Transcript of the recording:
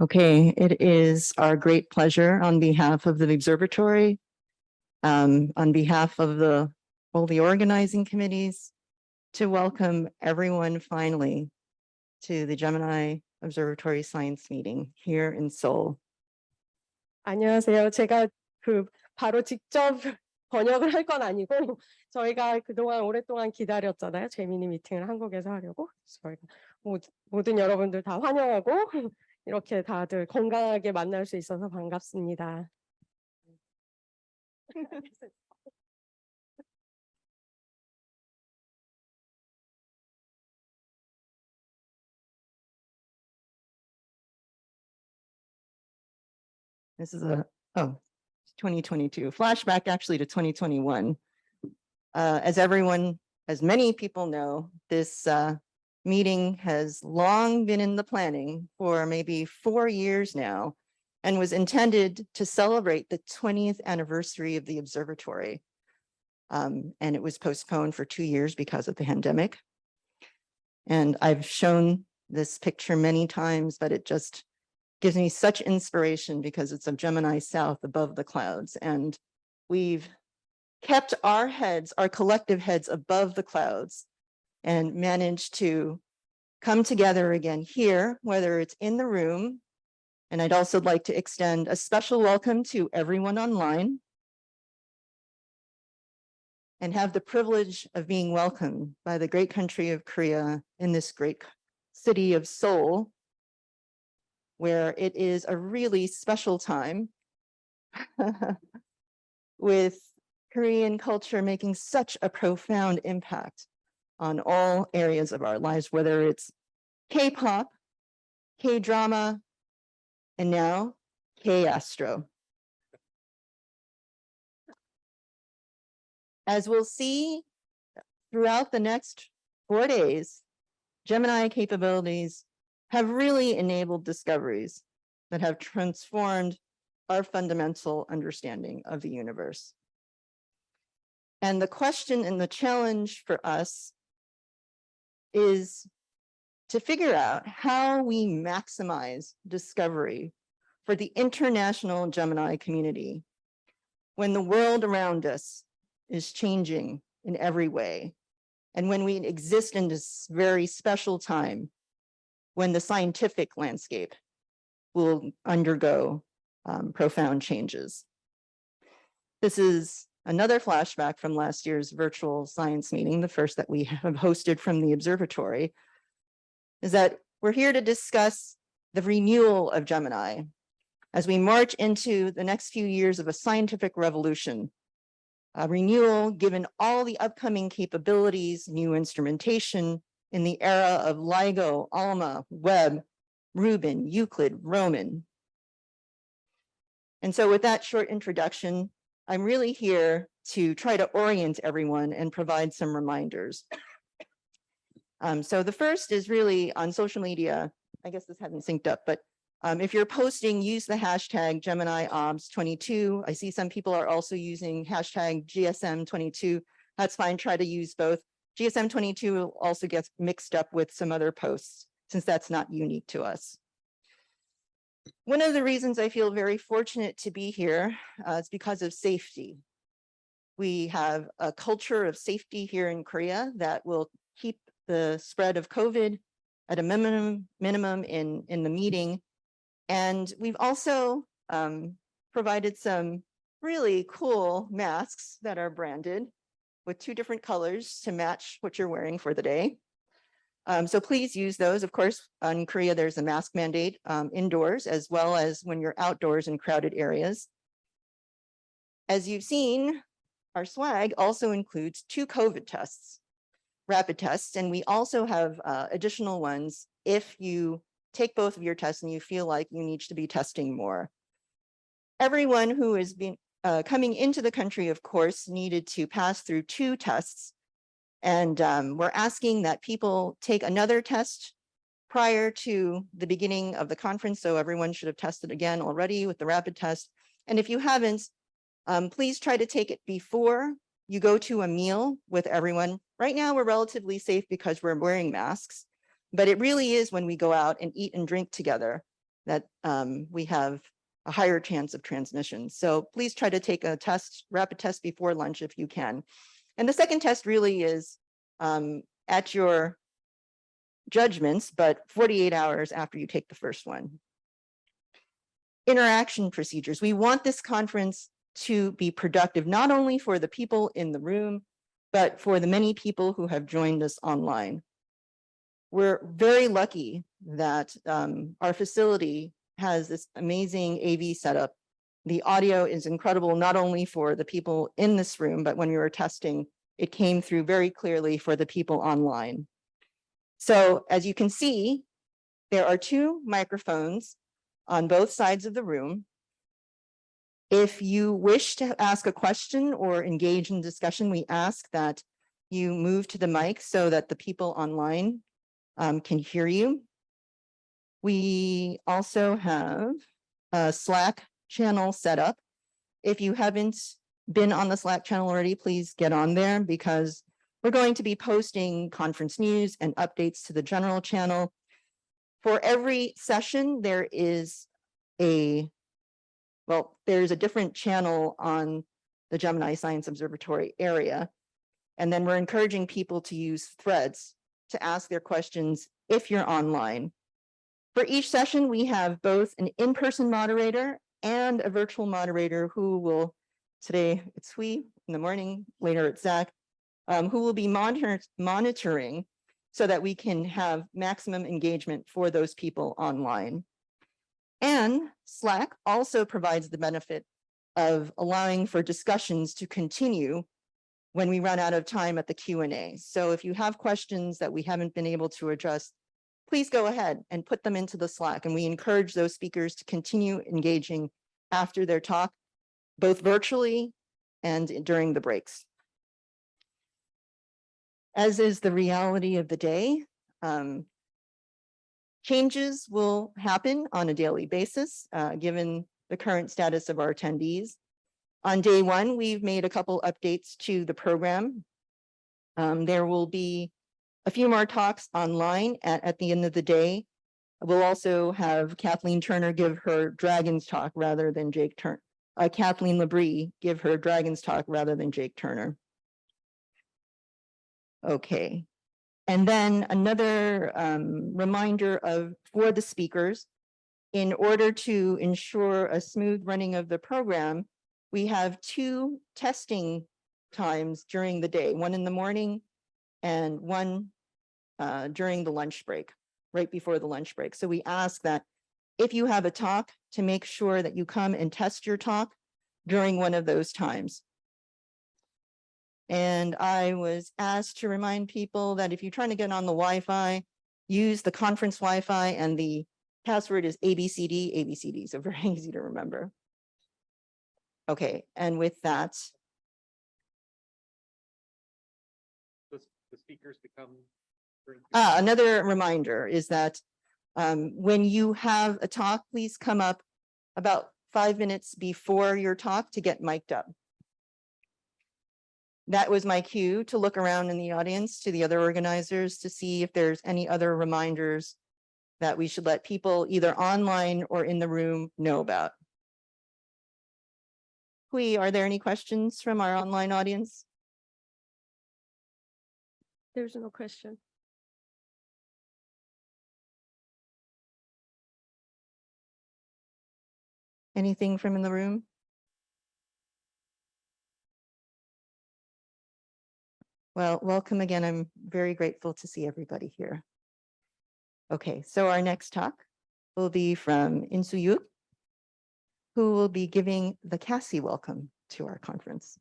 Okay, it is our great pleasure on behalf of the observatory, on behalf of all the organizing committees, to welcome everyone finally to the Gemini Observatory Science Meeting here in Seoul. 안녕하세요. 제가 바로 직접 번역을 할 건 아니고 저희가 그동안 오랫동안 기다렸잖아요. 재미있는 미팅을 한국에서 하려고. 저희가 모든 여러분들 다 환영하고 이렇게 다들 건강하게 만날 수 있어서 반갑습니다. This is 2022 flashback actually to 2021. As many people know, this meeting has long been in the planning for maybe 4 years now and was intended to celebrate the 20th anniversary of the observatory. And it was postponed for 2 years because of the pandemic. And I've shown this picture many times, but it just gives me such inspiration because it's of Gemini South above the clouds. And we've kept our heads, our collective heads above the clouds and managed to come together again here, whether it's in the room. And I'd also like to extend a special welcome to everyone online and have the privilege of being welcomed by the great country of Korea in this great city of Seoul, where it is a really special time with Korean culture making such a profound impact on all areas of our lives, whether it's K-pop, K-drama, and now K-astro. As we'll see throughout the next 4 days, Gemini capabilities have really enabled discoveries that have transformed our fundamental understanding of the universe. And the question and the challenge for us is to figure out how we maximize discovery for the international Gemini community when the world around us is changing in every way, and when we exist in this very special time when the scientific landscape will undergo profound changes. This is another flashback from last year's virtual science meeting, the first that we have hosted from the observatory, is that we're here to discuss the renewal of Gemini as we march into the next few years of a scientific revolution. A renewal given all the upcoming capabilities, new instrumentation in the era of LIGO, ALMA, Webb, Rubin, Euclid, Roman. And so with that short introduction, I'm really here to try to orient everyone and provide some reminders. So the first is really on social media. I guess this hadn't synced up, but if you're posting, use the hashtag GeminiObs22. I see some people are also using hashtag GSM22. That's fine, try to use both. GSM22 also gets mixed up with some other posts since that's not unique to us. One of the reasons I feel very fortunate to be here is because of safety. We have a culture of safety here in Korea that will keep the spread of COVID at a minimum in the meeting. And we've also provided some really cool masks that are branded with 2 different colors to match what you're wearing for the day. So please use those. Of course, in Korea, there's a mask mandate indoors as well as when you're outdoors in crowded areas. As you've seen, our swag also includes 2 COVID tests, rapid tests, and we also have additional ones if you take both of your tests and you feel like you need to be testing more. Everyone who has been coming into the country, of course, needed to pass through 2 tests. And we're asking that people take another test prior to the beginning of the conference. So everyone should have tested again already with the rapid test. And if you haven't, please try to take it before you go to a meal with everyone. Right now, we're relatively safe because we're wearing masks, but it really is when we go out and eat and drink together that we have a higher chance of transmission. So please try to take a test, rapid test before lunch if you can. And the second test really is at your judgments, but 48 hours after you take the first one. Interaction procedures. We want this conference to be productive, not only for the people in the room, but for the many people who have joined us online. We're very lucky that our facility has this amazing AV setup. The audio is incredible, not only for the people in this room, but when we were testing, it came through very clearly for the people online. So as you can see, there are 2 microphones on both sides of the room. If you wish to ask a question or engage in discussion, we ask that you move to the mic so that the people online can hear you. We also have a Slack channel set up. If you haven't been on the Slack channel already, please get on there because we're going to be posting conference news and updates to the general channel. For every session, there's a different channel on the Gemini Science Observatory area. And then we're encouraging people to use threads to ask their questions if you're online. For each session, we have both an in-person moderator and a virtual moderator who will, today it's Hui, in the morning, later it's Zach, who will be monitoring so that we can have maximum engagement for those people online. And Slack also provides the benefit of allowing for discussions to continue when we run out of time at the Q&A. So if you have questions that we haven't been able to address, please go ahead and put them into the Slack. And we encourage those speakers to continue engaging after their talk, both virtually and during the breaks. As is the reality of the day, changes will happen on a daily basis, given the current status of our attendees. On day 1, we've made a couple updates to the program. There will be a few more talks online at the end of the day. We'll also have Kathleen Turner give her Dragons talk rather than Jake Turner. Kathleen Labrie give her Dragons talk rather than Jake Turner. Okay. And then another reminder for the speakers, in order to ensure a smooth running of the program, we have 2 testing times during the day, one in the morning and one during the lunch break, right before the lunch break. So we ask that if you have a talk, to make sure that you come and test your talk during one of those times. And I was asked to remind people that if you're trying to get on the Wi-Fi, use the conference Wi-Fi, and the password is ABCD, ABCD, so very easy to remember. Okay, and with that. The speakers become. Another reminder is that when you have a talk, please come up about 5 minutes before your talk to get mic'd up. That was my cue to look around in the audience to the other organizers to see if there's any other reminders that we should let people either online or in the room know about. Hui, are there any questions from our online audience? There's no question. Anything from in the room? Well, welcome again. I'm very grateful to see everybody here. Okay, so our next talk will be from In-Soo Yook, who will be giving the Cassie welcome to our conference.